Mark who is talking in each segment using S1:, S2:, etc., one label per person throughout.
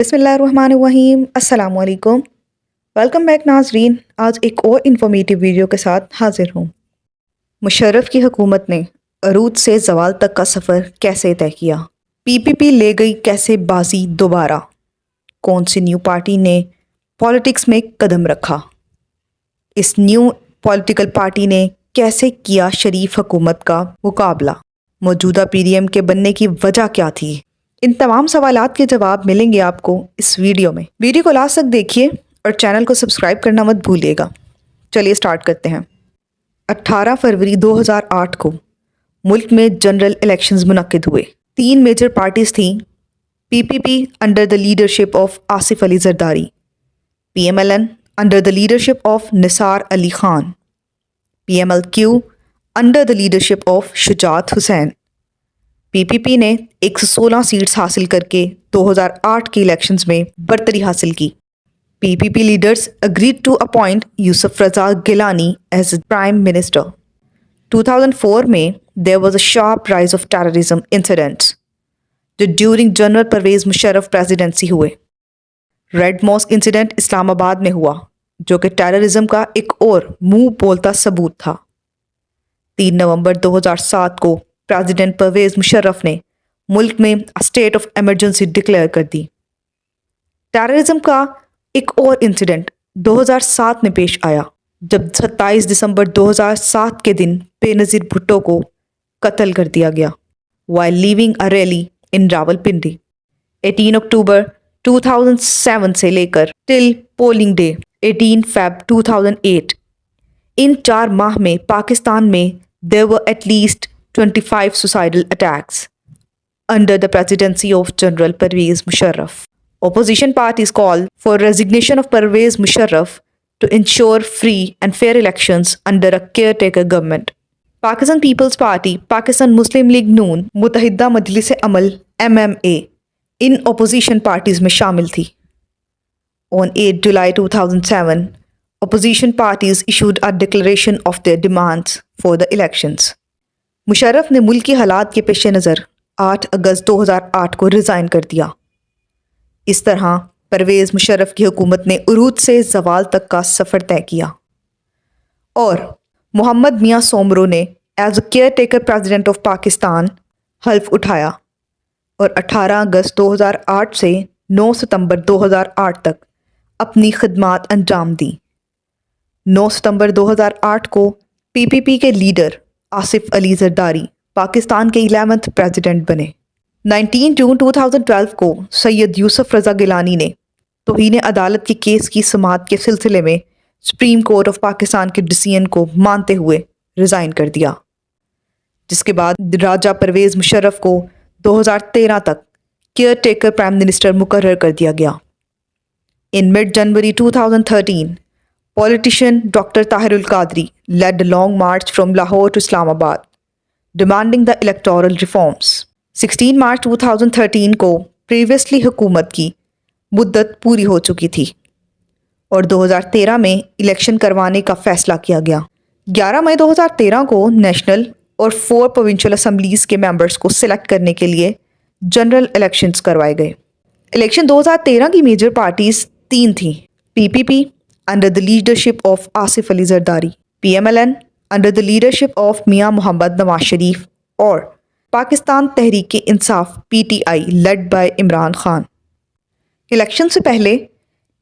S1: بسم اللہ الرحمن الرحیم، السلام علیکم۔ ویلکم بیک ناظرین، آج ایک اور انفارمیٹیو ویڈیو کے ساتھ حاضر ہوں۔ مشرف کی حکومت نے عروج سے زوال تک کا سفر کیسے طے کیا؟ پی پی پی لے گئی کیسے بازی دوبارہ؟ کون سی نیو پارٹی نے پالیٹکس میں قدم رکھا؟ اس نیو پولیٹیکل پارٹی نے کیسے کیا شریف حکومت کا مقابلہ؟ موجودہ پی ڈی ایم کے بننے کی وجہ کیا تھی؟ ان تمام سوالات کے جواب ملیں گے آپ کو اس ویڈیو میں۔ ویڈیو کو لاسٹ تک دیکھیے اور چینل کو سبسکرائب کرنا مت بھولیے گا۔ چلیے سٹارٹ کرتے ہیں۔ 18 فروری 2008 کو ملک میں جنرل الیکشنز منعقد ہوئے۔ 3 میجر پارٹیز تھیں: P P P under the leadership of Asif Ali Zardari, P M L N under the leadership of Nisar Ali Khan, P M L Q under the leadership of Shujaat Hussain. P P P نے 116 seats حاصل کر کے 2008 کے elections میں برتری حاصل کی۔ P P P leaders agreed to appoint Yousaf Raza Gilani as Prime Minister۔ 2004 میں there was a sharp rise of terrorism incidents جو during general Pervez Musharraf presidency ہوئے۔ Red mosque incident Islamabad میں ہوا جو کہ ٹیررزم کا ایک اور منہ بولتا ثبوت تھا۔ 3 نومبر 2007 کو پریزیڈنٹ پرویز مشرف نے ملک میں اسٹیٹ آف ایمرجنسی ڈکلیئر کر دی۔ ٹیررزم کا ایک اور انسیڈنٹ 2007 میں پیش آیا جب 27 دسمبر 2007 کے دن بے نظیر بھٹو کو قتل کر دیا گیا while leaving a rally in Rawalpindi. 18 اکتوبر 2007 سے لے کر ٹل پولنگ ڈے 18 فیب 2008، ان 4 ماہ میں پاکستان میں there were at least 25 suicidal attacks under the presidency of General Pervez Musharraf. Opposition parties called for resignation of Pervez Musharraf to ensure free and fair elections under a caretaker government. Pakistan People's Party, Pakistan Muslim League Noon, متحدہ مجلس عمل MMA ان opposition parties میں شامل تھی۔ On 8 July 2007, opposition parties issued a declaration of their demands for the elections. Musharraf نے ملکی حالات کے پیش نظر 8 اگست 2008 کو ریزائن کر دیا۔ اس طرح پرویز مشرف کی حکومت نے عروج سے زوال تک کا سفر طے کیا اور محمد میاں سومرو نے as a care taker president of Pakistan حلف اٹھایا اور 18 اگست 2008 سے 9 ستمبر 2008 تک اپنی خدمات انجام دیں۔ 9 ستمبر 2008 کو پی پی پی کے لیڈر آصف علی زرداری پاکستان کے 11ویں پریزیڈنٹ بنے۔ 19 جون 2012 کو سید یوسف رضا گیلانی نے توہین عدالت کے کیس کی سماعت کے سلسلے میں سپریم کورٹ آف پاکستان کے ڈیسیژن کو مانتے ہوئے ریزائن کر دیا، جس کے بعد راجہ پرویز مشرف کو 2013 تک کیئر ٹیکر پرائم منسٹر مقرر کر دیا گیا۔ In mid-January 2013, politician Dr. Tahir al-Qadri led a long march from Lahore to Islamabad, demanding the electoral reforms. 16 March 2013 کو پریویسلی حکومت کی مدت پوری ہو چکی تھی اور 2013 میں الیکشن کروانے کا فیصلہ کیا گیا۔ 11 مئی 2013 کو نیشنل اور 4 پروونشل اسمبلیز کے ممبرز کو سلیکٹ کرنے کے لیے جنرل الیکشنز کروائے گئے۔ الیکشن 2013 کی میجر پارٹیز 3 تھیں: P P P under the leadership of Asif Ali Zardari, P M L N under the leadership of Mian Muhammad Nawaz Sharif اور Pakistan Tehreek Insaf P T I led by Imran Khan. Election سے پہلے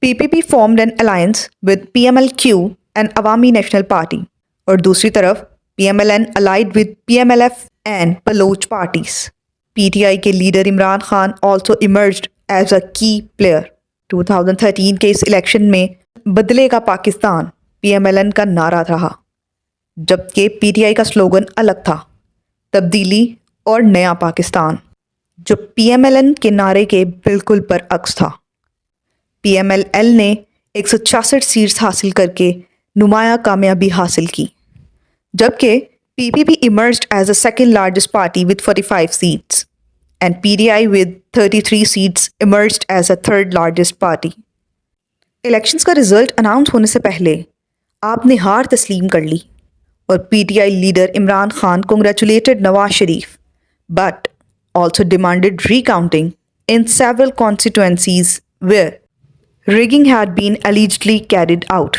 S1: P P P formed an alliance with P M L Q and Awami National Party, اور دوسری طرف P M L N allied with P M L F and Baloch parties. P T I کے leader Imran Khan also emerged as a key player. 2013 کے اس election میں بدلے کا Pakistan P M L N کا نعرہ رہا، جبکہ پی ٹی آئی کا سلوگن الگ تھا: تبدیلی اور نیا پاکستان، جو پی ایم ایل این کے نعرے کے بالکل برعکس تھا۔ پی ایم ایل ایل نے 166 سیٹس حاصل کر کے نمایاں کامیابی حاصل کی، جبکہ P P P emerged as a second largest party with 45 seats and P D I with 33 seats emerged as a third largest party. Elections کا رزلٹ اناؤنس ہونے سے پہلے آپ نے ہار تسلیم کر لی اور P T I leader Imran Khan congratulated Nawaz Sharif but also demanded recounting in several constituencies where rigging had been allegedly carried out.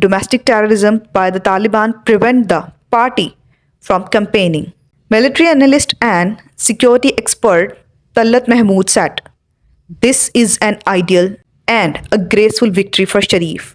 S1: domestic terrorism by the Taliban prevent the party from campaigning. Military analyst and security expert Tallat Mahmood said, "This is an ideal and a graceful victory for Sharif."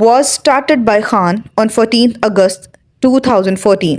S1: was started by Khan on 14th August 2014,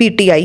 S1: PTI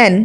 S1: N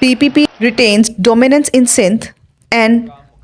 S1: PPP retains dominance in Sindh and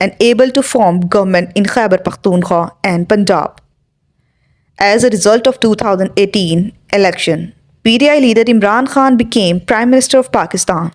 S1: and able to form government in Khyber Pakhtunkhwa and Punjab. As a result of 2018 election, PTI leader Imran Khan became Prime Minister of Pakistan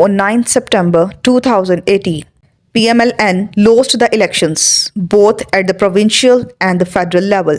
S1: on 9 September 2018. PMLN lost the elections both at the provincial and the federal level,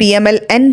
S1: PMLN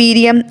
S1: PDM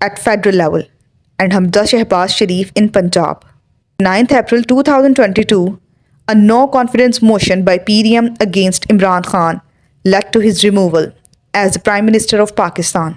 S1: at federal level and Hamza Shehbaz Sharif in Punjab. 9th April 2022, a no confidence motion by PDM against Imran Khan led to his removal as the Prime Minister of Pakistan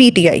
S1: PTI।